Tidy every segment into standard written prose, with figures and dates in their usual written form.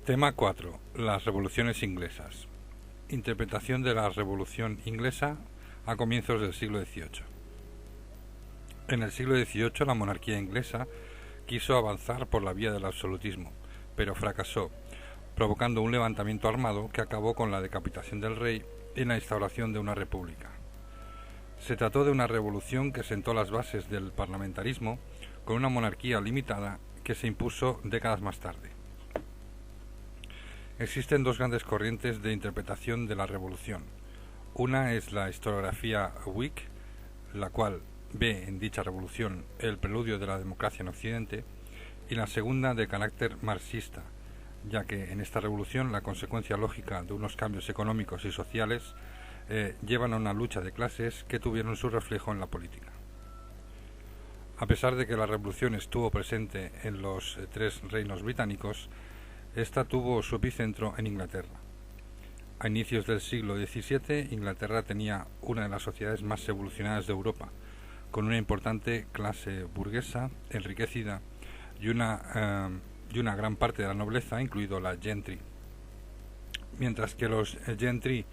Tema 4. Las revoluciones inglesas. Interpretación de la Revolución Inglesa a comienzos del siglo XVIII. En el siglo XVIII la monarquía inglesa quiso avanzar por la vía del absolutismo, pero fracasó, provocando un levantamiento armado que acabó con la decapitación del rey y la instauración de una república. Se trató de una revolución que sentó las bases del parlamentarismo con una monarquía limitada que se impuso décadas más tarde. Existen dos grandes corrientes de interpretación de la revolución. Una es la historiografía Whig, la cual ve en dicha revolución el preludio de la democracia en Occidente, y la segunda de carácter marxista, ya que en esta revolución la consecuencia lógica de unos cambios económicos y sociales llevan a una lucha de clases que tuvieron su reflejo en la política. A pesar de que la revolución estuvo presente en los tres reinos británicos, esta tuvo su epicentro en Inglaterra. A inicios del siglo XVII, Inglaterra tenía una de las sociedades más evolucionadas de Europa, con una importante clase burguesa enriquecida y una gran parte de la nobleza, incluido la gentry. Mientras que los gentry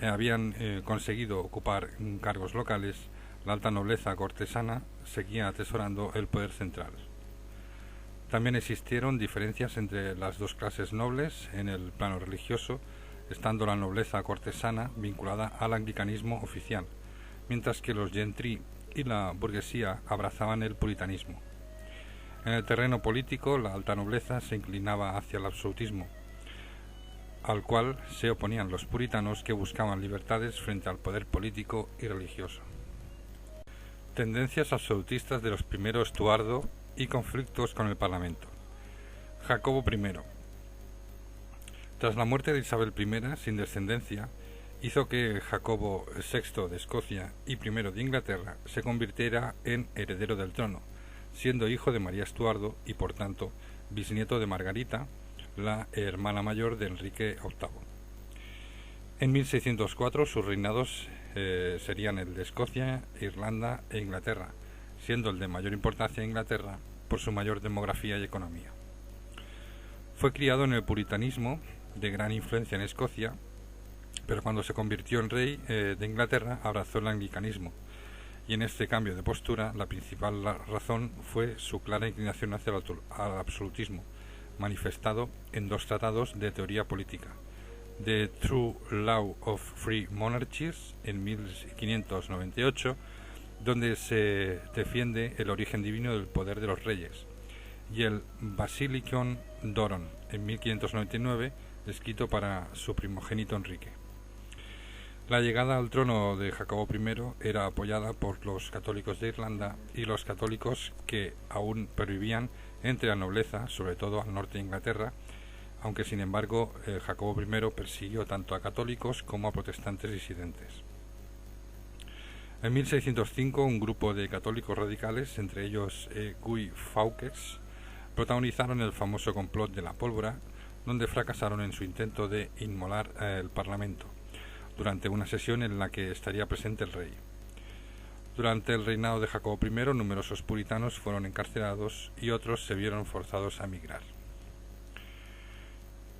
habían conseguido ocupar cargos locales, la alta nobleza cortesana seguía atesorando el poder central. También existieron diferencias entre las dos clases nobles en el plano religioso, estando la nobleza cortesana vinculada al anglicanismo oficial, mientras que los gentry y la burguesía abrazaban el puritanismo. En el terreno político, la alta nobleza se inclinaba hacia el absolutismo, al cual se oponían los puritanos, que buscaban libertades frente al poder político y religioso. Tendencias absolutistas de los primeros Estuardo y conflictos con el Parlamento. Jacobo I. Tras la muerte de Isabel I, sin descendencia, hizo que Jacobo VI de Escocia y I de Inglaterra se convirtiera en heredero del trono, siendo hijo de María Estuardo y, por tanto, bisnieto de Margarita, la hermana mayor de Enrique VIII. En 1604 sus reinados serían el de Escocia, Irlanda e Inglaterra, siendo el de mayor importancia Inglaterra por su mayor demografía y economía. Fue criado en el puritanismo, de gran influencia en Escocia, pero cuando se convirtió en rey de Inglaterra abrazó el anglicanismo, y en este cambio de postura la principal razón fue su clara inclinación hacia el absolutismo, manifestado en dos tratados de teoría política: The True Law of Free Monarchies en 1598, donde se defiende el origen divino del poder de los reyes, y el Basilicon Doron en 1599, escrito para su primogénito Enrique. La llegada al trono de Jacobo I era apoyada por los católicos de Irlanda y los católicos que aún pervivían entre la nobleza, sobre todo al norte de Inglaterra, aunque sin embargo Jacobo I persiguió tanto a católicos como a protestantes disidentes. En 1605 un grupo de católicos radicales, entre ellos Guy Fawkes, protagonizaron el famoso complot de la pólvora, donde fracasaron en su intento de inmolar el Parlamento, durante una sesión en la que estaría presente el rey. Durante el reinado de Jacobo I, numerosos puritanos fueron encarcelados y otros se vieron forzados a emigrar.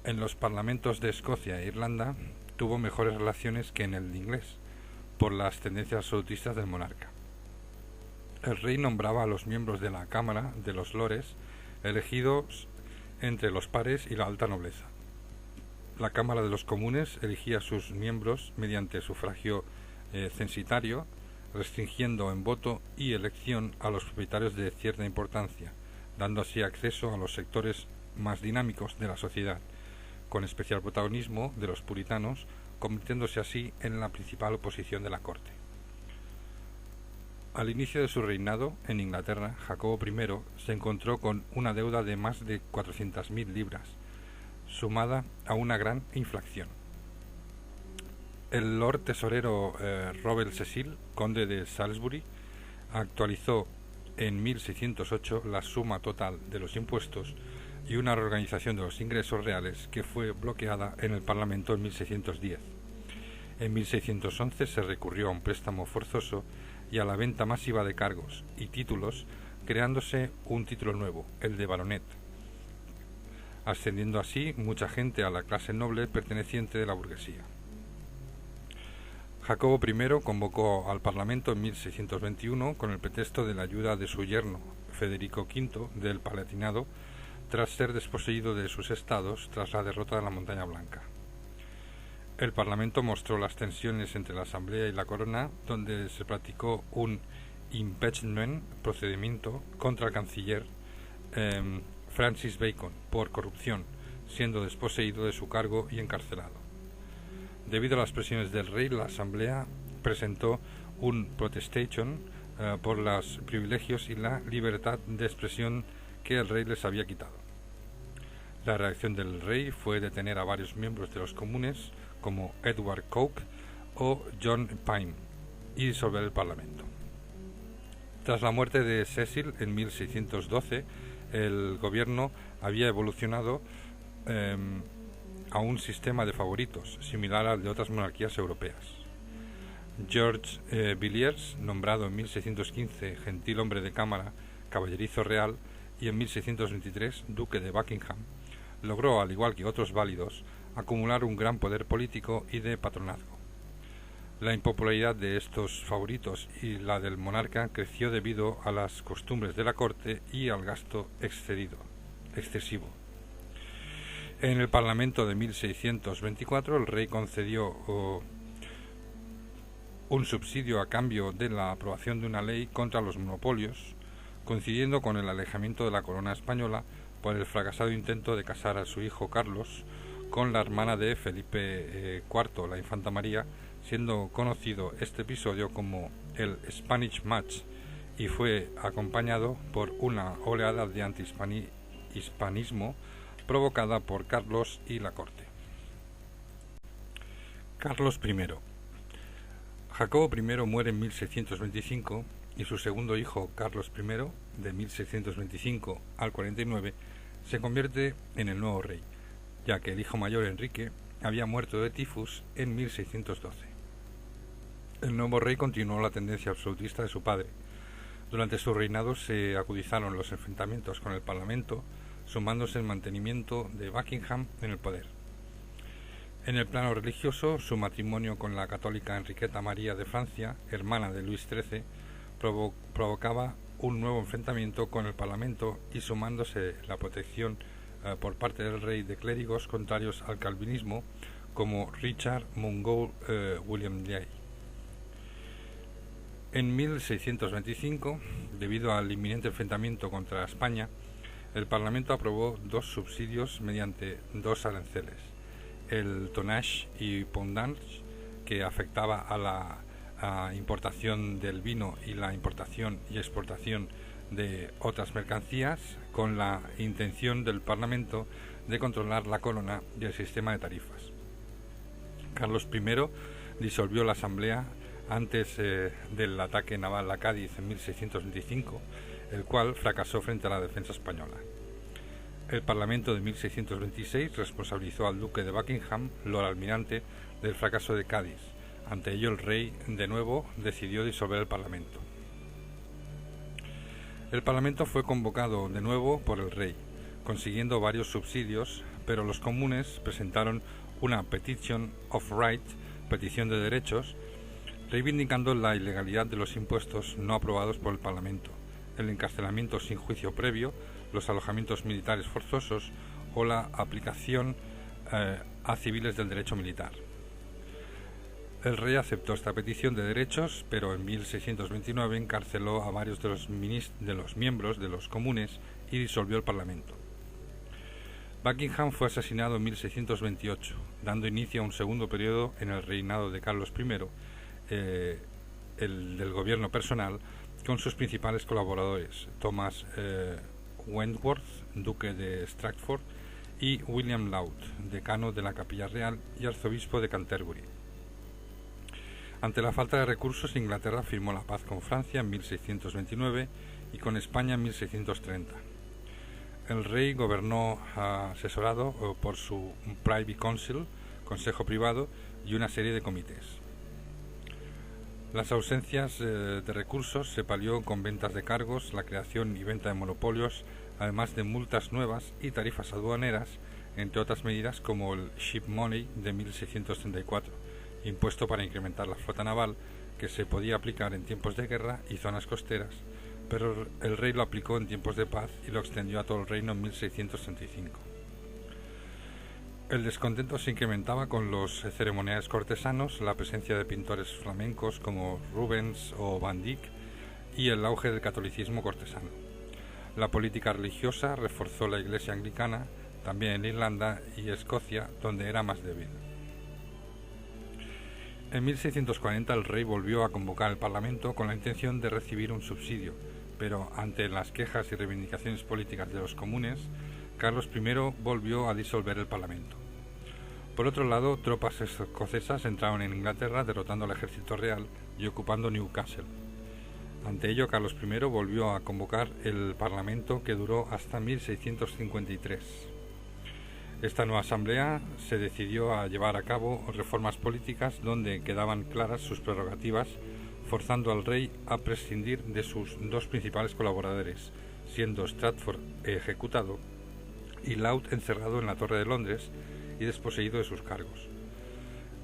En los parlamentos de Escocia e Irlanda tuvo mejores relaciones que en el inglés, por las tendencias absolutistas del monarca. El rey nombraba a los miembros de la Cámara de los Lores, elegidos entre los pares y la alta nobleza. La Cámara de los Comunes elegía a sus miembros mediante sufragio censitario, restringiendo en voto y elección a los propietarios de cierta importancia, dando así acceso a los sectores más dinámicos de la sociedad, con especial protagonismo de los puritanos, convirtiéndose así en la principal oposición de la corte. Al inicio de su reinado en Inglaterra, Jacobo I se encontró con una deuda de más de 400.000 libras, sumada a una gran inflación. El Lord Tesorero Robert Cecil, conde de Salisbury, actualizó en 1608 la suma total de los impuestos y una reorganización de los ingresos reales que fue bloqueada en el Parlamento en 1610. En 1611 se recurrió a un préstamo forzoso y a la venta masiva de cargos y títulos, creándose un título nuevo, el de baronet. ascendiendo así mucha gente a la clase noble perteneciente de la burguesía. Jacobo I convocó al Parlamento en 1621 con el pretexto de la ayuda de su yerno, Federico V, del Palatinado, tras ser desposeído de sus estados tras la derrota de la Montaña Blanca. El Parlamento mostró las tensiones entre la Asamblea y la Corona, donde se practicó un impeachment, procedimiento, contra el canciller Francis Bacon por corrupción, siendo desposeído de su cargo y encarcelado. Debido a las presiones del rey, la Asamblea presentó un protestation por los privilegios y la libertad de expresión que el rey les había quitado. La reacción del rey fue detener a varios miembros de los comunes, como Edward Coke o John Pyne, y disolver el Parlamento. Tras la muerte de Cecil en 1612, el gobierno había evolucionado a un sistema de favoritos, similar al de otras monarquías europeas. George Villiers, nombrado en 1615 gentil hombre de cámara, caballerizo real, y en 1623 duque de Buckingham, logró, al igual que otros válidos, acumular un gran poder político y de patronazgo. La impopularidad de estos favoritos y la del monarca creció debido a las costumbres de la corte y al gasto excesivo. En el Parlamento de 1624 el rey concedió un subsidio a cambio de la aprobación de una ley contra los monopolios, coincidiendo con el alejamiento de la corona española por el fracasado intento de casar a su hijo Carlos con la hermana de Felipe IV, la infanta María, siendo conocido este episodio como el Spanish Match, y fue acompañado por una oleada de antihispanismo provocada por Carlos y la corte. Carlos I. Jacobo I muere en 1625 y su segundo hijo, Carlos I, de 1625 al 49, se convierte en el nuevo rey, ya que el hijo mayor, Enrique, había muerto de tifus en 1612. El nuevo rey continuó la tendencia absolutista de su padre. Durante su reinado se agudizaron los enfrentamientos con el Parlamento, sumándose el mantenimiento de Buckingham en el poder. En el plano religioso, su matrimonio con la católica Enriqueta María de Francia, hermana de Luis XIII, provocaba un nuevo enfrentamiento con el Parlamento y sumándose la protección por parte del rey de clérigos contrarios al calvinismo, como Richard Mungo William Ley. En 1625, debido al inminente enfrentamiento contra España, el Parlamento aprobó dos subsidios mediante dos aranceles, el tonnage y poundage, que afectaba a la importación del vino y la importación y exportación de otras mercancías, con la intención del Parlamento de controlar la corona y el sistema de tarifas. Carlos I disolvió la Asamblea antes del ataque naval a Cádiz en 1625, el cual fracasó frente a la defensa española. El Parlamento de 1626 responsabilizó al duque de Buckingham, Lord Almirante, del fracaso de Cádiz. Ante ello, el rey, de nuevo, decidió disolver el Parlamento. El Parlamento fue convocado de nuevo por el rey, consiguiendo varios subsidios, pero los comunes presentaron una Petition of Right, petición de derechos, reivindicando la ilegalidad de los impuestos no aprobados por el Parlamento, el encarcelamiento sin juicio previo, los alojamientos militares forzosos o la aplicación a civiles del derecho militar. El rey aceptó esta petición de derechos, pero en 1629 encarceló a varios de los miembros de los comunes y disolvió el Parlamento. Buckingham fue asesinado en 1628, dando inicio a un segundo periodo en el reinado de Carlos I, el del gobierno personal, con sus principales colaboradores, Thomas Wentworth, duque de Stratford, y William Laud, decano de la Capilla Real y arzobispo de Canterbury. Ante la falta de recursos, Inglaterra firmó la paz con Francia en 1629 y con España en 1630. El rey gobernó asesorado por su Privy Council, consejo privado, y una serie de comités. Las ausencias de recursos se palió con ventas de cargos, la creación y venta de monopolios, además de multas nuevas y tarifas aduaneras, entre otras medidas como el Ship Money de 1634, impuesto para incrementar la flota naval que se podía aplicar en tiempos de guerra y zonas costeras, pero el rey lo aplicó en tiempos de paz y lo extendió a todo el reino en 1635. El descontento se incrementaba con los ceremoniales cortesanos, la presencia de pintores flamencos como Rubens o Van Dyck y el auge del catolicismo cortesano. La política religiosa reforzó la Iglesia anglicana, también en Irlanda y Escocia, donde era más débil. En 1640 el rey volvió a convocar el Parlamento con la intención de recibir un subsidio, pero ante las quejas y reivindicaciones políticas de los comunes, Carlos I volvió a disolver el Parlamento. Por otro lado, tropas escocesas entraron en Inglaterra derrotando al ejército real y ocupando Newcastle. Ante ello, Carlos I volvió a convocar el Parlamento, que duró hasta 1653. Esta nueva asamblea se decidió a llevar a cabo reformas políticas donde quedaban claras sus prerrogativas, forzando al rey a prescindir de sus dos principales colaboradores, siendo Stratford ejecutado y Laud encerrado en la Torre de Londres y desposeído de sus cargos.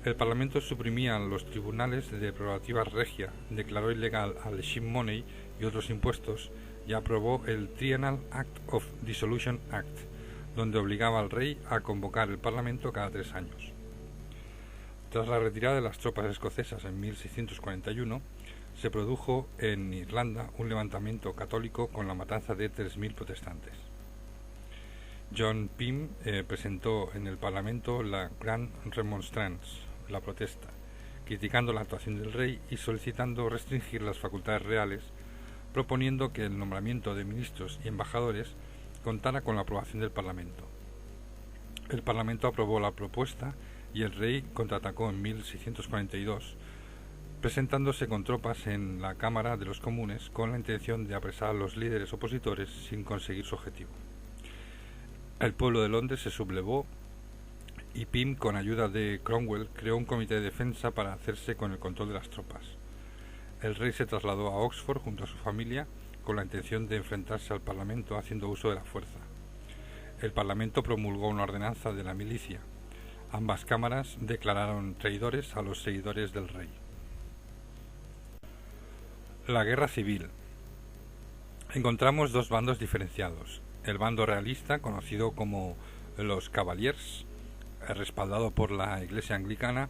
El Parlamento suprimía los tribunales de prerrogativa regia, declaró ilegal al Ship Money y otros impuestos y aprobó el Triennial Act of Dissolution Act, donde obligaba al rey a convocar el Parlamento cada 3 años. Tras la retirada de las tropas escocesas en 1641, se produjo en Irlanda un levantamiento católico con la matanza de 3.000 protestantes. John Pym presentó en el Parlamento la Grand Remonstrance, la protesta, criticando la actuación del rey y solicitando restringir las facultades reales, proponiendo que el nombramiento de ministros y embajadores contara con la aprobación del Parlamento. El Parlamento aprobó la propuesta y el rey contraatacó en 1642, presentándose con tropas en la Cámara de los Comunes con la intención de apresar a los líderes opositores sin conseguir su objetivo. El pueblo de Londres se sublevó y Pym, con ayuda de Cromwell, creó un comité de defensa para hacerse con el control de las tropas. El rey se trasladó a Oxford junto a su familia con la intención de enfrentarse al Parlamento haciendo uso de la fuerza. El Parlamento promulgó una ordenanza de la milicia. Ambas cámaras declararon traidores a los seguidores del rey. La guerra civil. Encontramos dos bandos diferenciados. El bando realista, conocido como los Cavaliers, respaldado por la Iglesia anglicana,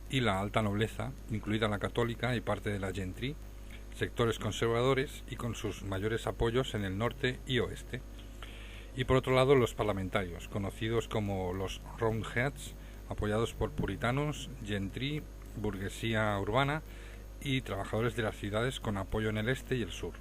y la alta nobleza, incluida la católica y parte de la gentry, sectores conservadores y con sus mayores apoyos en el norte y oeste. Y por otro lado los parlamentarios, conocidos como los Roundheads, apoyados por puritanos, gentry, burguesía urbana y trabajadores de las ciudades con apoyo en el este y el sur.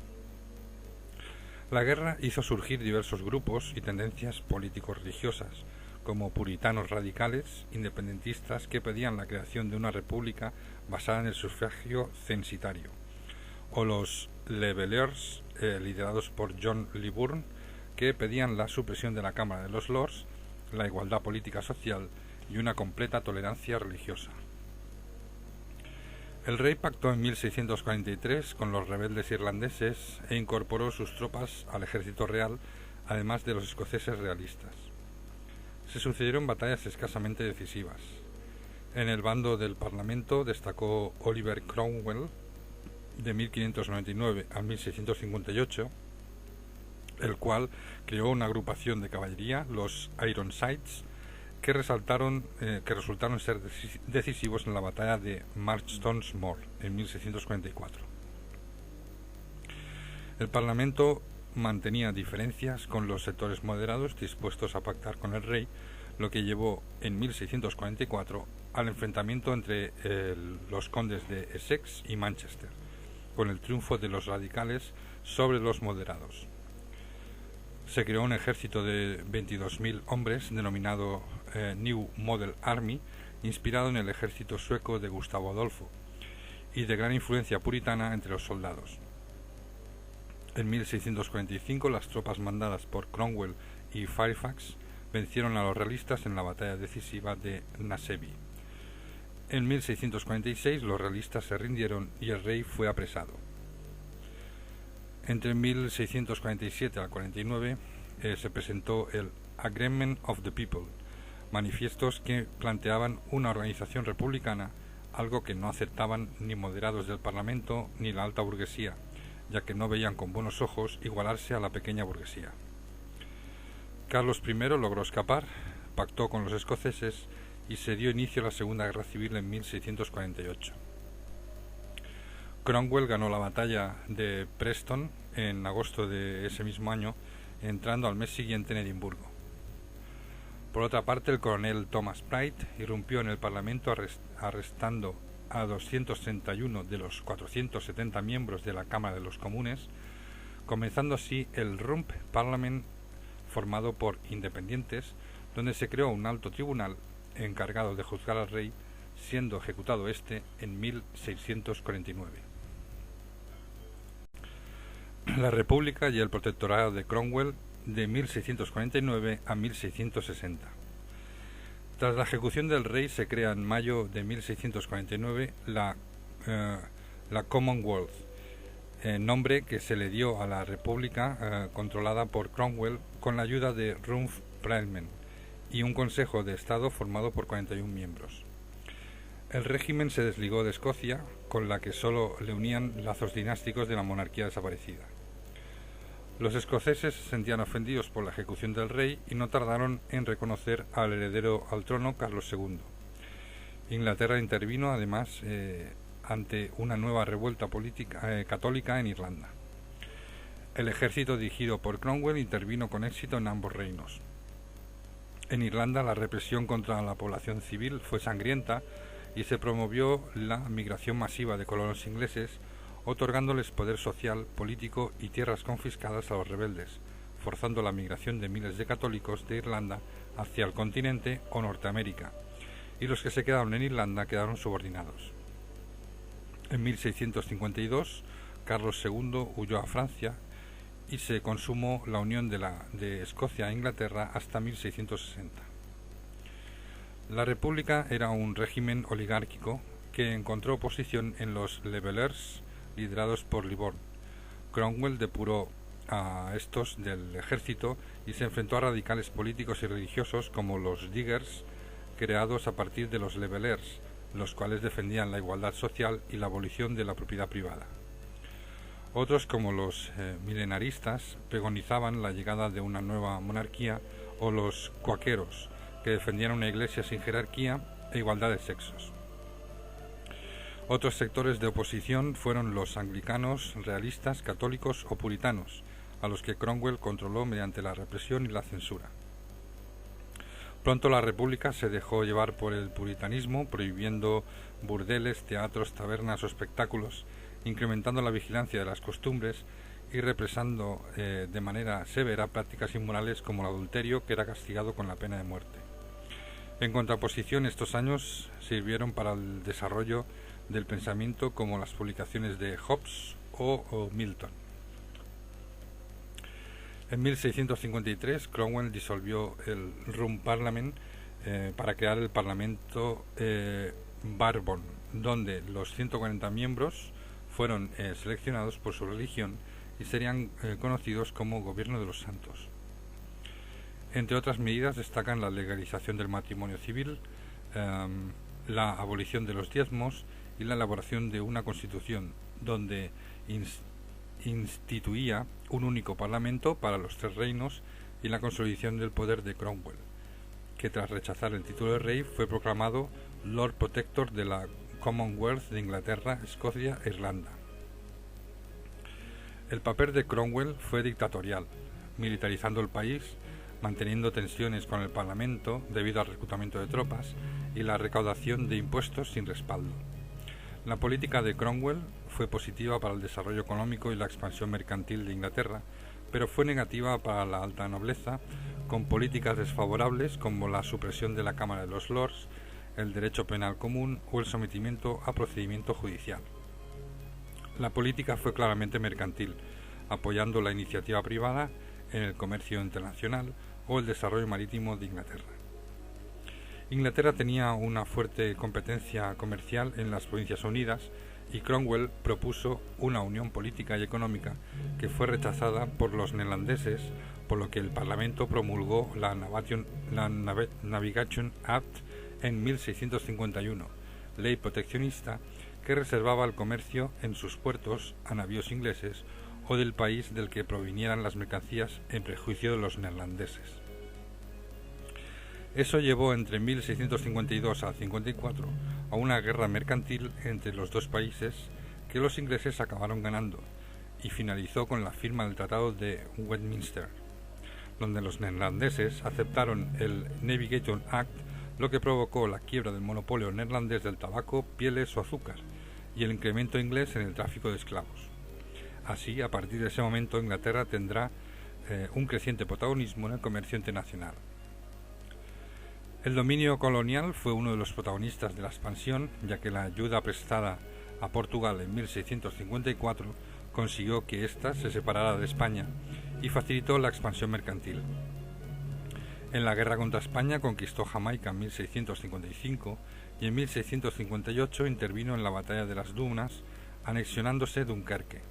La guerra hizo surgir diversos grupos y tendencias político-religiosas, como puritanos radicales, independentistas que pedían la creación de una república basada en el sufragio censitario, o los Levelers, liderados por John Leyburn, que pedían la supresión de la Cámara de los Lords, la igualdad política social y una completa tolerancia religiosa. El rey pactó en 1643 con los rebeldes irlandeses e incorporó sus tropas al ejército real, además de los escoceses realistas. Se sucedieron batallas escasamente decisivas. En el bando del Parlamento destacó Oliver Cromwell, de 1599 a 1658, el cual creó una agrupación de caballería, los Ironsides, que resultaron ser decisivos en la batalla de Marston's Moor en 1644. El Parlamento mantenía diferencias con los sectores moderados dispuestos a pactar con el rey, lo que llevó en 1644 al enfrentamiento entre los condes de Essex y Manchester, con el triunfo de los radicales sobre los moderados. Se creó un ejército de 22.000 hombres denominado New Model Army, inspirado en el ejército sueco de Gustavo Adolfo, y de gran influencia puritana entre los soldados. En 1645 las tropas mandadas por Cromwell y Fairfax vencieron a los realistas en la batalla decisiva de Naseby. En 1646 los realistas se rindieron y el rey fue apresado. Entre 1647 al 49, se presentó el Agreement of the People, manifiestos que planteaban una organización republicana, algo que no aceptaban ni moderados del Parlamento ni la alta burguesía, ya que no veían con buenos ojos igualarse a la pequeña burguesía. Carlos I logró escapar, pactó con los escoceses y se dio inicio a la Segunda Guerra Civil en 1648. Cromwell ganó la batalla de Preston en agosto de ese mismo año, entrando al mes siguiente en Edimburgo. Por otra parte, el coronel Thomas Pride irrumpió en el Parlamento arrestando a 231 de los 470 miembros de la Cámara de los Comunes, comenzando así el Rump Parliament formado por independientes, donde se creó un alto tribunal encargado de juzgar al rey, siendo ejecutado este en 1649. La República y el Protectorado de Cromwell de 1649 a 1660. Tras la ejecución del rey se crea en mayo de 1649 la Commonwealth, nombre que se le dio a la República controlada por Cromwell con la ayuda de Rump Parliament y un Consejo de Estado formado por 41 miembros. El régimen se desligó de Escocia, con la que solo le unían lazos dinásticos de la monarquía desaparecida. Los escoceses se sentían ofendidos por la ejecución del rey y no tardaron en reconocer al heredero al trono, Carlos II. Inglaterra intervino además ante una nueva revuelta política católica en Irlanda. El ejército dirigido por Cromwell intervino con éxito en ambos reinos. En Irlanda la represión contra la población civil fue sangrienta y se promovió la migración masiva de colonos ingleses, otorgándoles poder social, político y tierras confiscadas a los rebeldes, forzando la migración de miles de católicos de Irlanda hacia el continente o Norteamérica, y los que se quedaron en Irlanda quedaron subordinados. En 1652, Carlos II huyó a Francia y se consumó la unión de Escocia e Inglaterra hasta 1660. La República era un régimen oligárquico que encontró oposición en los Levellers, liderados por Libourne. Cromwell depuró a estos del ejército y se enfrentó a radicales políticos y religiosos como los Diggers, creados a partir de los Levellers, los cuales defendían la igualdad social y la abolición de la propiedad privada. Otros, como los milenaristas, pregonizaban la llegada de una nueva monarquía, o los cuáqueros, que defendían una iglesia sin jerarquía e igualdad de sexos. Otros sectores de oposición fueron los anglicanos, realistas, católicos o puritanos, a los que Cromwell controló mediante la represión y la censura. Pronto la República se dejó llevar por el puritanismo, prohibiendo burdeles, teatros, tabernas o espectáculos, incrementando la vigilancia de las costumbres y represando de manera severa prácticas inmorales como el adulterio, que era castigado con la pena de muerte. En contraposición, estos años sirvieron para el desarrollo del pensamiento, como las publicaciones de Hobbes o Milton. En 1653, Cromwell disolvió el Rump Parliament para crear el Parlamento Bourbon, donde los 140 miembros fueron seleccionados por su religión y serían conocidos como Gobierno de los Santos. Entre otras medidas destacan la legalización del matrimonio civil, la abolición de los diezmos y la elaboración de una constitución donde instituía un único parlamento para los tres reinos y la consolidación del poder de Cromwell, que tras rechazar el título de rey fue proclamado Lord Protector de la Commonwealth de Inglaterra, Escocia e Irlanda. El papel de Cromwell fue dictatorial, militarizando el país, manteniendo tensiones con el Parlamento debido al reclutamiento de tropas y la recaudación de impuestos sin respaldo. La política de Cromwell fue positiva para el desarrollo económico y la expansión mercantil de Inglaterra, pero fue negativa para la alta nobleza, con políticas desfavorables como la supresión de la Cámara de los Lords, el derecho penal común o el sometimiento a procedimiento judicial. La política fue claramente mercantil, apoyando la iniciativa privada en el comercio internacional o el desarrollo marítimo de Inglaterra. Inglaterra tenía una fuerte competencia comercial en las Provincias Unidas y Cromwell propuso una unión política y económica que fue rechazada por los neerlandeses, por lo que el Parlamento promulgó la Navigation Act en 1651, ley proteccionista que reservaba el comercio en sus puertos a navíos ingleses o del país del que provinieran las mercancías en prejuicio de los neerlandeses. Eso llevó entre 1652 a 54 a una guerra mercantil entre los dos países que los ingleses acabaron ganando y finalizó con la firma del Tratado de Westminster, donde los neerlandeses aceptaron el Navigation Act, lo que provocó la quiebra del monopolio neerlandés del tabaco, pieles o azúcar y el incremento inglés en el tráfico de esclavos. Así, a partir de ese momento, Inglaterra tendrá un creciente protagonismo en el comercio internacional. El dominio colonial fue uno de los protagonistas de la expansión, ya que la ayuda prestada a Portugal en 1654 consiguió que ésta se separara de España y facilitó la expansión mercantil. En la guerra contra España conquistó Jamaica en 1655 y en 1658 intervino en la batalla de las Dunas, anexionándose Dunkerque.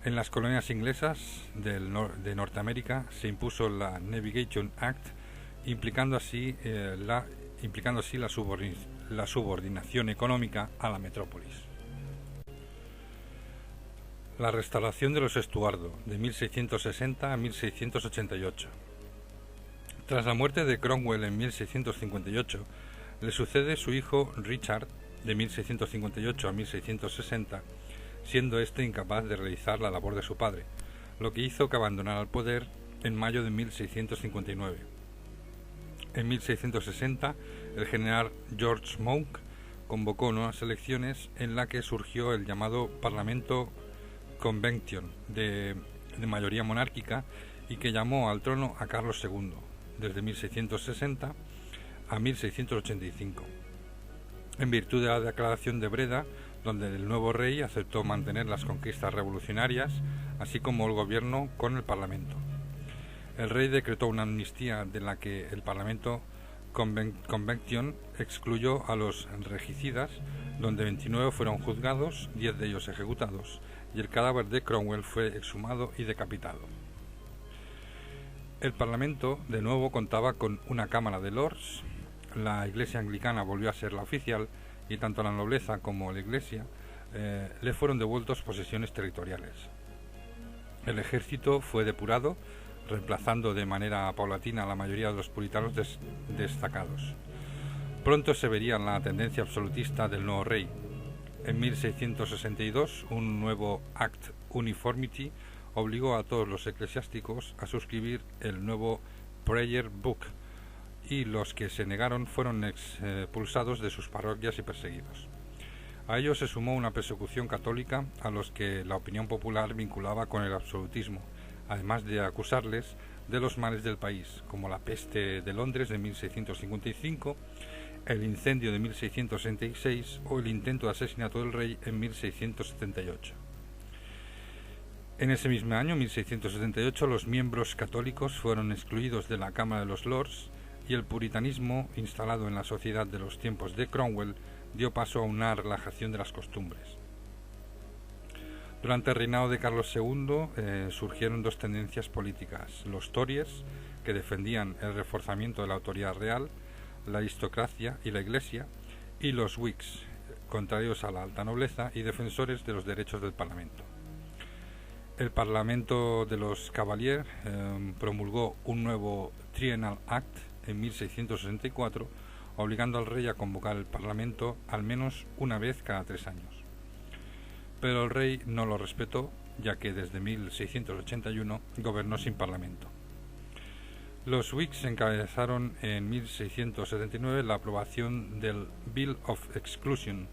En las colonias inglesas de Norteamérica se impuso la Navigation Act, implicando así la subordinación económica a la metrópolis. La restauración de los Estuardo, de 1660 a 1688. Tras la muerte de Cromwell en 1658, le sucede su hijo Richard, de 1658 a 1660, siendo éste incapaz de realizar la labor de su padre, lo que hizo que abandonara el poder en mayo de 1659. En 1660, el general George Monk convocó nuevas elecciones en la que surgió el llamado Parlamento Convention de mayoría monárquica y que llamó al trono a Carlos II, desde 1660 a 1685, en virtud de la Declaración de Breda, donde el nuevo rey aceptó mantener las conquistas revolucionarias, así como el gobierno con el Parlamento. El rey decretó una amnistía de la que el Parlamento Convention excluyó a los regicidas, donde 29 fueron juzgados, 10 de ellos ejecutados, y el cadáver de Cromwell fue exhumado y decapitado. El Parlamento de nuevo contaba con una Cámara de Lords, la Iglesia anglicana volvió a ser la oficial y tanto la nobleza como la Iglesia le fueron devueltos posesiones territoriales. El ejército fue depurado, reemplazando de manera paulatina a la mayoría de los puritanos destacados. Pronto se vería la tendencia absolutista del nuevo rey. En 1662, un nuevo Act Uniformity obligó a todos los eclesiásticos a suscribir el nuevo Prayer Book, y los que se negaron fueron expulsados de sus parroquias y perseguidos. A ello se sumó una persecución católica a los que la opinión popular vinculaba con el absolutismo, además de acusarles de los males del país, como la peste de Londres de 1655, el incendio de 1666 o el intento de asesinato del rey en 1678. En ese mismo año, 1678, los miembros católicos fueron excluidos de la Cámara de los Lords y el puritanismo, instalado en la sociedad de los tiempos de Cromwell, dio paso a una relajación de las costumbres. Durante el reinado de Carlos II surgieron dos tendencias políticas: los Tories, que defendían el reforzamiento de la autoridad real, la aristocracia y la Iglesia, y los Whigs, contrarios a la alta nobleza y defensores de los derechos del Parlamento. El Parlamento de los Cavaliers promulgó un nuevo Triennial Act en 1664, obligando al rey a convocar el Parlamento al menos una vez cada 3 años. Pero el rey no lo respetó, ya que desde 1681 gobernó sin Parlamento. Los Whigs encabezaron en 1679 la aprobación del Bill of Exclusion,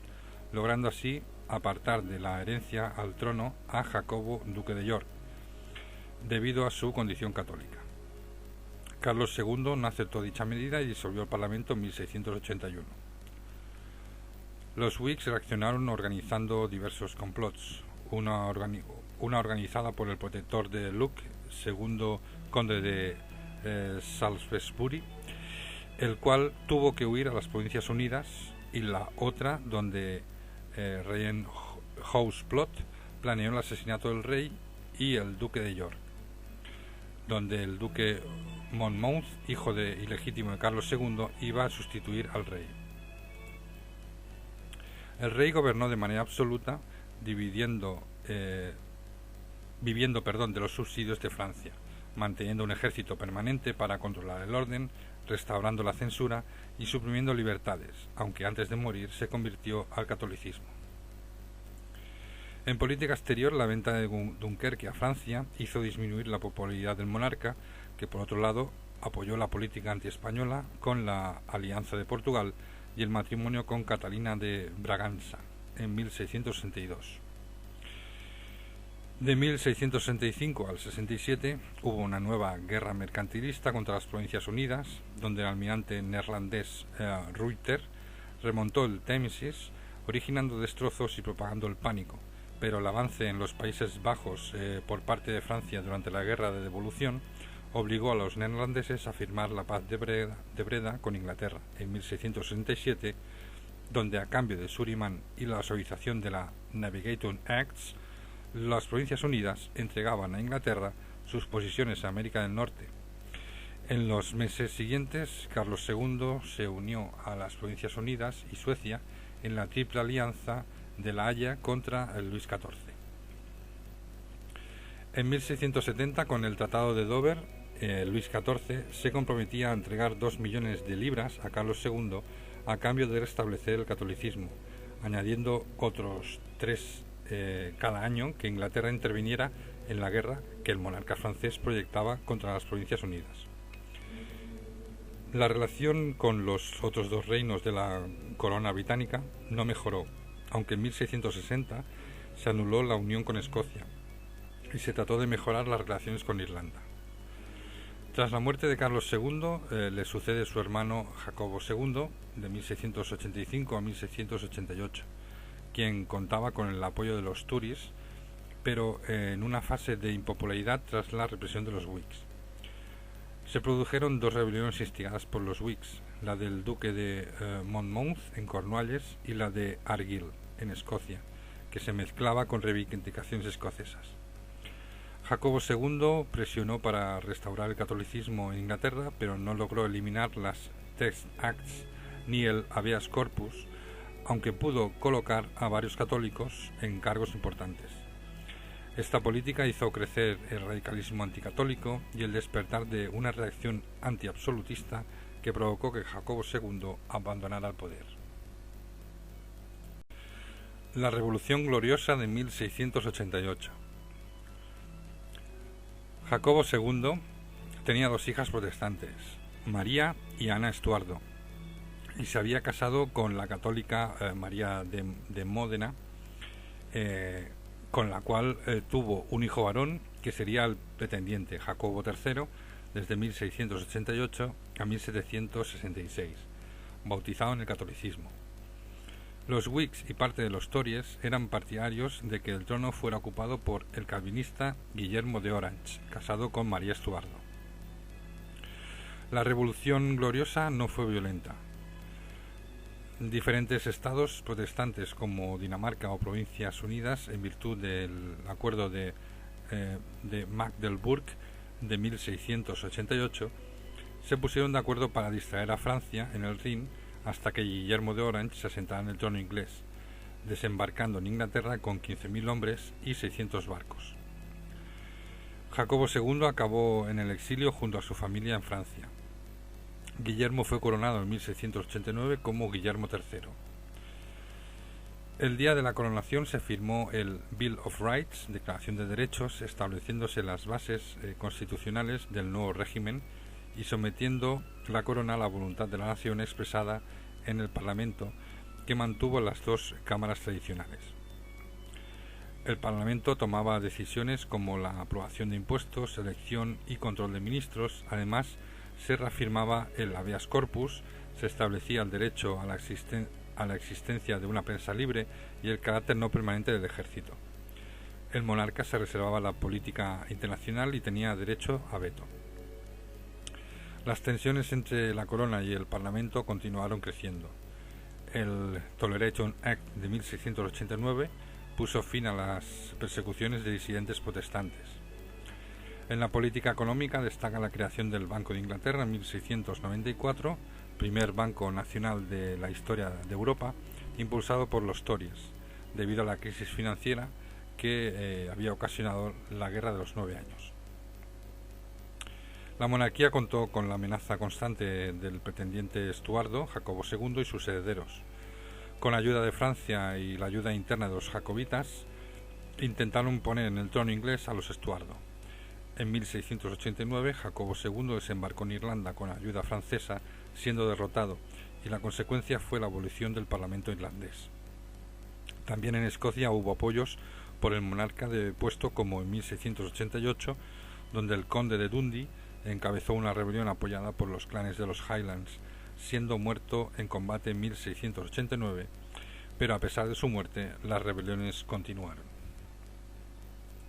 logrando así apartar de la herencia al trono a Jacobo, duque de York, debido a su condición católica. Carlos II no aceptó dicha medida y disolvió el Parlamento en 1681. Los Whigs reaccionaron organizando diversos complots, una organizada por el protector de Luke, segundo conde de Salisbury, el cual tuvo que huir a las Provincias Unidas, y la otra donde Rittenhouse Plot, planeó el asesinato del rey y el duque de York, donde el duque Monmouth, hijo ilegítimo de Carlos II, iba a sustituir al rey. El rey gobernó de manera absoluta, viviendo de los subsidios de Francia, manteniendo un ejército permanente para controlar el orden, restaurando la censura y suprimiendo libertades, aunque antes de morir se convirtió al catolicismo. En política exterior, la venta de Dunkerque a Francia hizo disminuir la popularidad del monarca, que por otro lado apoyó la política antiespañola con la alianza de Portugal y el matrimonio con Catalina de Braganza en 1662. De 1665 al 67 hubo una nueva guerra mercantilista contra las Provincias Unidas, donde el almirante neerlandés Ruyter remontó el Támesis, originando destrozos y propagando el pánico, pero el avance en los Países Bajos por parte de Francia durante la Guerra de Devolución obligó a los neerlandeses a firmar la Paz de Breda con Inglaterra en 1667, donde a cambio de Surinam y la suavización de la Navigation Acts, las Provincias Unidas entregaban a Inglaterra sus posiciones en América del Norte. En los meses siguientes, Carlos II se unió a las Provincias Unidas y Suecia en la Triple Alianza de La Haya contra Luis XIV. En 1670, con el Tratado de Dover, Luis XIV se comprometía a entregar 2 millones de libras a Carlos II a cambio de restablecer el catolicismo, añadiendo otros 3 cada año que Inglaterra interviniera en la guerra que el monarca francés proyectaba contra las Provincias Unidas. La relación con los otros 2 reinos de la corona británica no mejoró, aunque en 1660 se anuló la unión con Escocia y se trató de mejorar las relaciones con Irlanda. Tras la muerte de Carlos II, le sucede su hermano Jacobo II, de 1685 a 1688, quien contaba con el apoyo de los Tories, pero en una fase de impopularidad tras la represión de los Whigs. Se produjeron 2 rebeliones instigadas por los Whigs, la del duque de Monmouth en Cornualles y la de Argyll en Escocia, que se mezclaba con reivindicaciones escocesas. Jacobo II presionó para restaurar el catolicismo en Inglaterra, pero no logró eliminar las Test Acts ni el habeas corpus, aunque pudo colocar a varios católicos en cargos importantes. Esta política hizo crecer el radicalismo anticatólico y el despertar de una reacción antiabsolutista que provocó que Jacobo II abandonara el poder. La Revolución Gloriosa de 1688. Jacobo II tenía 2 hijas protestantes, María y Ana Estuardo, y se había casado con la católica María de Módena, con la cual tuvo un hijo varón que sería el pretendiente Jacobo III desde 1688 a 1766, bautizado en el catolicismo. Los Whigs y parte de los Tories eran partidarios de que el trono fuera ocupado por el calvinista Guillermo de Orange, casado con María Estuardo. La Revolución Gloriosa no fue violenta. Diferentes estados protestantes como Dinamarca o Provincias Unidas, en virtud del acuerdo de Magdeburg de 1688, se pusieron de acuerdo para distraer a Francia en el Rin hasta que Guillermo de Orange se asentara en el trono inglés, desembarcando en Inglaterra con 15.000 hombres y 600 barcos. Jacobo II acabó en el exilio junto a su familia en Francia. Guillermo fue coronado en 1689 como Guillermo III. El día de la coronación se firmó el Bill of Rights, Declaración de Derechos, estableciéndose las bases constitucionales del nuevo régimen y sometiendo la corona a la voluntad de la nación expresada en el Parlamento, que mantuvo las 2 cámaras tradicionales. El Parlamento tomaba decisiones como la aprobación de impuestos, elección y control de ministros. Además, se reafirmaba el habeas corpus, se establecía el derecho a la existencia de una prensa libre y el carácter no permanente del ejército. El monarca se reservaba la política internacional y tenía derecho a veto. Las tensiones entre la corona y el Parlamento continuaron creciendo. El Toleration Act de 1689 puso fin a las persecuciones de disidentes protestantes. En la política económica destaca la creación del Banco de Inglaterra en 1694, primer banco nacional de la historia de Europa, impulsado por los Tories, debido a la crisis financiera que había ocasionado la Guerra de los 9 años. La monarquía contó con la amenaza constante del pretendiente Estuardo, Jacobo II y sus herederos. Con la ayuda de Francia y la ayuda interna de los jacobitas, intentaron poner en el trono inglés a los Estuardo. En 1689, Jacobo II desembarcó en Irlanda con ayuda francesa, siendo derrotado, y la consecuencia fue la abolición del Parlamento irlandés. También en Escocia hubo apoyos por el monarca depuesto, como en 1688, donde el conde de Dundee encabezó una rebelión apoyada por los clanes de los Highlands, siendo muerto en combate en 1689, pero a pesar de su muerte, las rebeliones continuaron.